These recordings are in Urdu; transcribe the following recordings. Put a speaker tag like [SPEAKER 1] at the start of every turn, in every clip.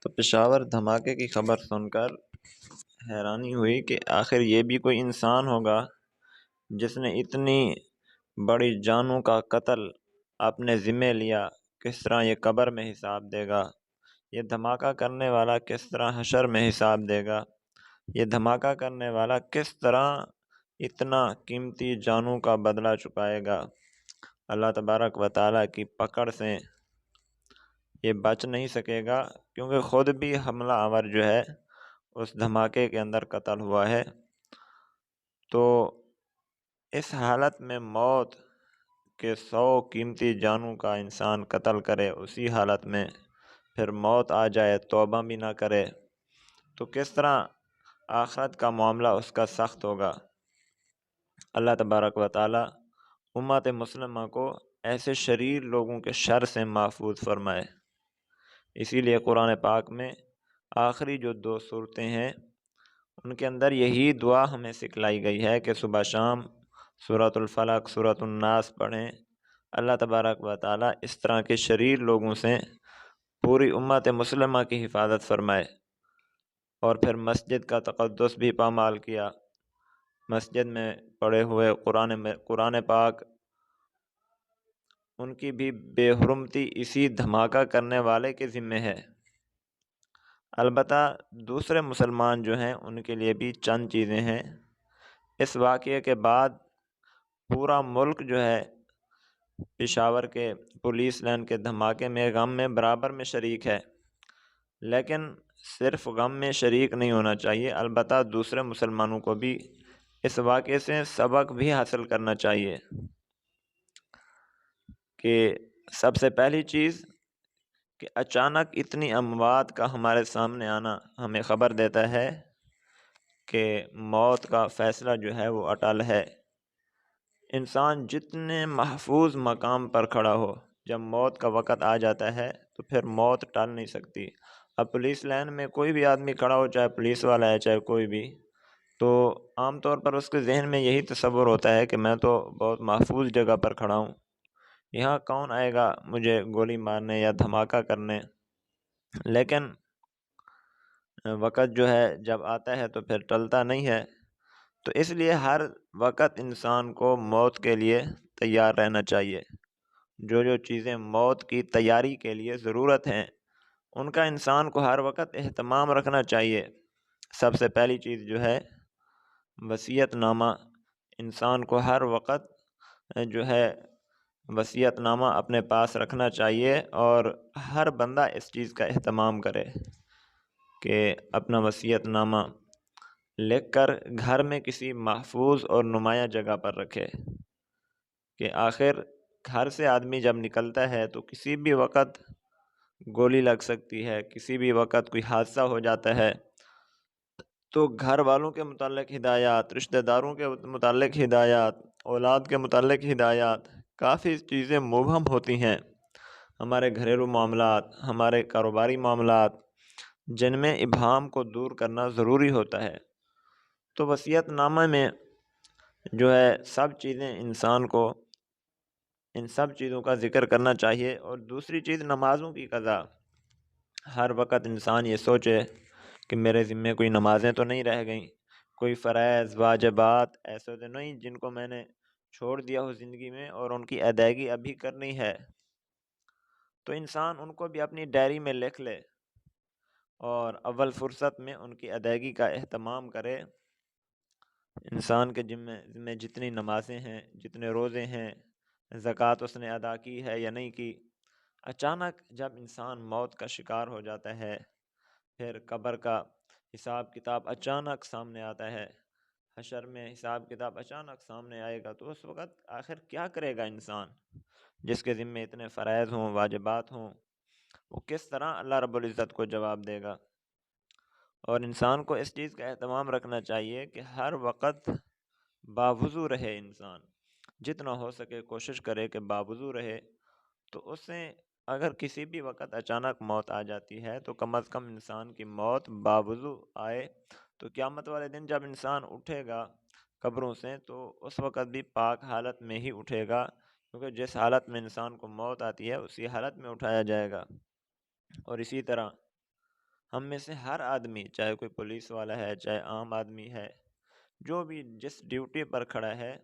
[SPEAKER 1] تو پشاور دھماکے کی خبر سن کر حیرانی ہوئی کہ آخر یہ بھی کوئی انسان ہوگا جس نے اتنی بڑی جانوں کا قتل اپنے ذمے لیا۔ کس طرح یہ قبر میں حساب دے گا؟ یہ دھماکہ کرنے والا کس طرح حشر میں حساب دے گا؟ یہ دھماکہ کرنے والا کس طرح اتنا قیمتی جانوں کا بدلہ چکائے گا؟ اللہ تبارک و تعالیٰ کی پکڑ سے یہ بچ نہیں سکے گا، کیونکہ خود بھی حملہ آور جو ہے اس دھماکے کے اندر قتل ہوا ہے۔ تو اس حالت میں موت کے 100 قیمتی جانوں کا انسان قتل کرے، اسی حالت میں پھر موت آ جائے، توبہ بھی نہ کرے، تو کس طرح آخرت کا معاملہ اس کا سخت ہوگا۔ اللہ تبارک و تعالی امت مسلمہ کو ایسے شریر لوگوں کے شر سے محفوظ فرمائے۔ اسی لیے قرآن پاک میں آخری جو 2 صورتیں ہیں ان کے اندر یہی دعا ہمیں سکھلائی گئی ہے کہ صبح شام سورۃ الفلق، سورۃ الناس پڑھیں۔ اللہ تبارک و تعالی اس طرح کے شریر لوگوں سے پوری امت مسلمہ کی حفاظت فرمائے۔ اور پھر مسجد کا تقدس بھی پامال کیا، مسجد میں پڑھے ہوئے قرآن پاک ان کی بھی بے حرمتی اسی دھماکہ کرنے والے کے ذمے ہے۔ البتہ دوسرے مسلمان جو ہیں ان کے لیے بھی چند چیزیں ہیں۔ اس واقعے کے بعد پورا ملک جو ہے پشاور کے پولیس لائن کے دھماکے میں غم میں برابر میں شریک ہے، لیکن صرف غم میں شریک نہیں ہونا چاہیے، البتہ دوسرے مسلمانوں کو بھی اس واقعے سے سبق بھی حاصل کرنا چاہیے۔ کہ سب سے پہلی چیز کہ اچانک اتنی اموات کا ہمارے سامنے آنا ہمیں خبر دیتا ہے کہ موت کا فیصلہ جو ہے وہ اٹل ہے۔ انسان جتنے محفوظ مقام پر کھڑا ہو، جب موت کا وقت آ جاتا ہے تو پھر موت ٹل نہیں سکتی۔ اب پولیس لائن میں کوئی بھی آدمی کھڑا ہو، چاہے پولیس والا ہے چاہے کوئی بھی، تو عام طور پر اس کے ذہن میں یہی تصور ہوتا ہے کہ میں تو بہت محفوظ جگہ پر کھڑا ہوں، یہاں کون آئے گا مجھے گولی مارنے یا دھماکہ کرنے۔ لیکن وقت جو ہے جب آتا ہے تو پھر ٹلتا نہیں ہے۔ تو اس لیے ہر وقت انسان کو موت کے لیے تیار رہنا چاہیے۔ جو جو چیزیں موت کی تیاری کے لیے ضرورت ہیں ان کا انسان کو ہر وقت اہتمام رکھنا چاہیے۔ سب سے پہلی چیز جو ہے وصیت نامہ، انسان کو ہر وقت جو ہے وصیت نامہ اپنے پاس رکھنا چاہیے، اور ہر بندہ اس چیز کا اہتمام کرے کہ اپنا وصیت نامہ لکھ کر گھر میں کسی محفوظ اور نمایاں جگہ پر رکھے، کہ آخر گھر سے آدمی جب نکلتا ہے تو کسی بھی وقت گولی لگ سکتی ہے، کسی بھی وقت کوئی حادثہ ہو جاتا ہے، تو گھر والوں کے متعلق ہدایات، رشتہ داروں کے متعلق ہدایات، اولاد کے متعلق ہدایات، کافی چیزیں مبہم ہوتی ہیں۔ ہمارے گھریلو معاملات، ہمارے کاروباری معاملات، جن میں ابہام کو دور کرنا ضروری ہوتا ہے۔ تو وصیت نامہ میں جو ہے سب چیزیں انسان کو ان سب چیزوں کا ذکر کرنا چاہیے۔ اور دوسری چیز نمازوں کی قضا، ہر وقت انسان یہ سوچے کہ میرے ذمے کوئی نمازیں تو نہیں رہ گئیں، کوئی فرائض واجبات ایسے تو نہیں جن کو میں نے چھوڑ دیا ہو زندگی میں اور ان کی ادائیگی ابھی کرنی ہے۔ تو انسان ان کو بھی اپنی ڈائری میں لکھ لے اور اول فرصت میں ان کی ادائیگی کا اہتمام کرے۔ انسان کے ذمے جتنی نمازیں ہیں، جتنے روزے ہیں، زکوٰۃ اس نے ادا کی ہے یا نہیں کی۔ اچانک جب انسان موت کا شکار ہو جاتا ہے، پھر قبر کا حساب کتاب اچانک سامنے آتا ہے، حشر میں حساب کتاب اچانک سامنے آئے گا، تو اس وقت آخر کیا کرے گا انسان جس کے ذمے اتنے فرائض ہوں، واجبات ہوں؟ وہ کس طرح اللہ رب العزت کو جواب دے گا؟ اور انسان کو اس چیز کا اہتمام رکھنا چاہیے کہ ہر وقت باوضو رہے، انسان جتنا ہو سکے کوشش کرے کہ باوضو رہے۔ تو اس سے اگر کسی بھی وقت اچانک موت آ جاتی ہے تو کم از کم انسان کی موت باوضو آئے، تو قیامت والے دن جب انسان اٹھے گا قبروں سے تو اس وقت بھی پاک حالت میں ہی اٹھے گا، کیونکہ جس حالت میں انسان کو موت آتی ہے اسی حالت میں اٹھایا جائے گا۔ اور اسی طرح ہم میں سے ہر آدمی، چاہے کوئی پولیس والا ہے، چاہے عام آدمی ہے، جو بھی جس ڈیوٹی پر کھڑا ہے،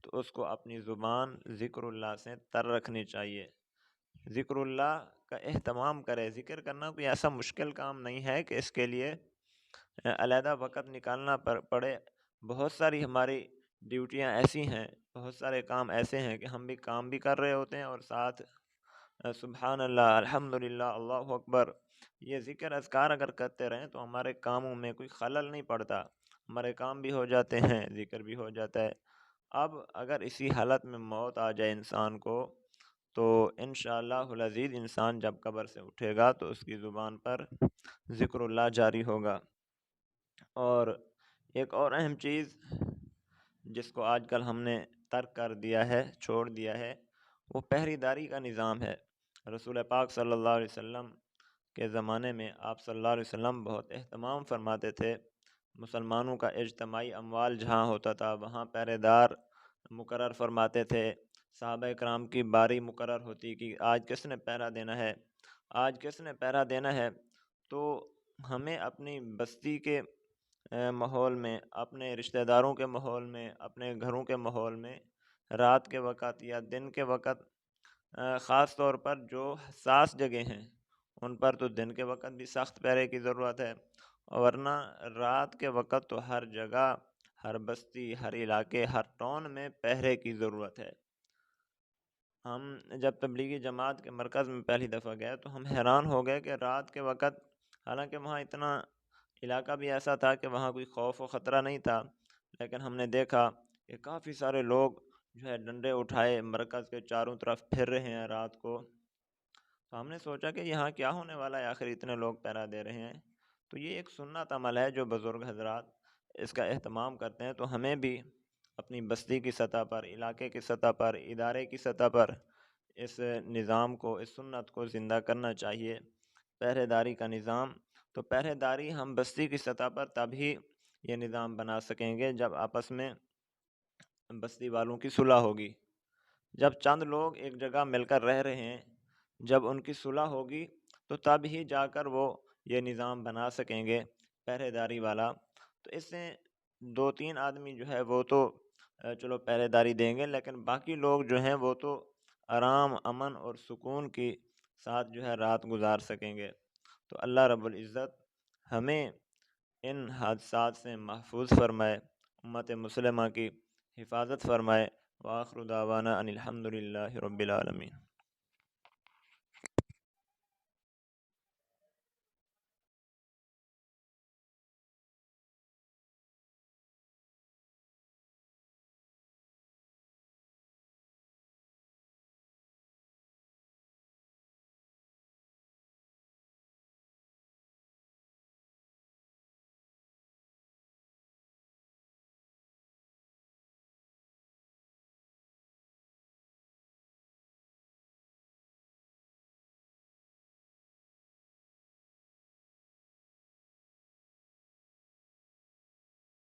[SPEAKER 1] تو اس کو اپنی زبان ذکر اللہ سے تر رکھنی چاہیے، ذکر اللہ کا اہتمام کرے۔ ذکر کرنا کوئی ایسا مشکل کام نہیں ہے کہ اس کے لیے علیحدہ وقت نکالنا پڑے۔ بہت ساری ہماری ڈیوٹیاں ایسی ہیں، بہت سارے کام ایسے ہیں کہ ہم بھی کام بھی کر رہے ہوتے ہیں اور ساتھ سبحان اللہ، الحمدللہ، اللہ اکبر، یہ ذکر اذکار اگر کرتے رہیں تو ہمارے کاموں میں کوئی خلل نہیں پڑتا، ہمارے کام بھی ہو جاتے ہیں، ذکر بھی ہو جاتا ہے۔ اب اگر اسی حالت میں موت آ جائے انسان کو، تو انشاءاللہ العزیز انسان جب قبر سے اٹھے گا تو اس کی زبان پر ذکر اللہ جاری ہوگا۔ اور ایک اور اہم چیز جس کو آج کل ہم نے ترک کر دیا ہے، چھوڑ دیا ہے، وہ پہری داری کا نظام ہے۔ رسول پاک صلی اللہ علیہ وسلم کے زمانے میں آپ صلی اللہ علیہ وسلم بہت اہتمام فرماتے تھے، مسلمانوں کا اجتماعی اموال جہاں ہوتا تھا وہاں پہرے دار مقرر فرماتے تھے، صحابہ کرام کی باری مقرر ہوتی کہ آج کس نے پہرا دینا ہے، آج کس نے پہرا دینا ہے۔ تو ہمیں اپنی بستی کے ماحول میں، اپنے رشتہ داروں کے ماحول میں، اپنے گھروں کے ماحول میں رات کے وقت یا دن کے وقت، خاص طور پر جو حساس جگہ ہیں ان پر تو دن کے وقت بھی سخت پہرے کی ضرورت ہے، ورنہ رات کے وقت تو ہر جگہ، ہر بستی، ہر علاقے، ہر ٹاؤن میں پہرے کی ضرورت ہے۔ ہم جب تبلیغی جماعت کے مرکز میں پہلی دفعہ گئے تو ہم حیران ہو گئے کہ رات کے وقت، حالانکہ وہاں اتنا علاقہ بھی ایسا تھا کہ وہاں کوئی خوف و خطرہ نہیں تھا، لیکن ہم نے دیکھا کہ کافی سارے لوگ جو ہے ڈنڈے اٹھائے مرکز کے چاروں طرف پھر رہے ہیں رات کو۔ تو ہم نے سوچا کہ یہاں کیا ہونے والا ہے، آخر اتنے لوگ پہرا دے رہے ہیں۔ تو یہ ایک سنت عمل ہے جو بزرگ حضرات اس کا اہتمام کرتے ہیں، تو ہمیں بھی اپنی بستی کی سطح پر، علاقے کی سطح پر، ادارے کی سطح پر اس نظام کو، اس سنت کو زندہ کرنا چاہیے، پہرے داری کا نظام۔ تو پہرے داری ہم بستی کی سطح پر تبھی یہ نظام بنا سکیں گے جب آپس میں بستی والوں کی صلح ہوگی، جب چند لوگ ایک جگہ مل کر رہ رہے ہیں، جب ان کی صلح ہوگی تو تب ہی جا کر وہ یہ نظام بنا سکیں گے پہرے داری والا۔ تو اس سے دو تین آدمی جو ہے وہ تو چلو پہرے داری دیں گے، لیکن باقی لوگ جو ہیں وہ تو آرام، امن اور سکون کی ساتھ جو ہے رات گزار سکیں گے۔ تو اللہ رب العزت ہمیں ان حادثات سے محفوظ فرمائے، امت مسلمہ کی حفاظت فرمائے۔ وآخر دعوانا ان الحمد للہ رب العالمین۔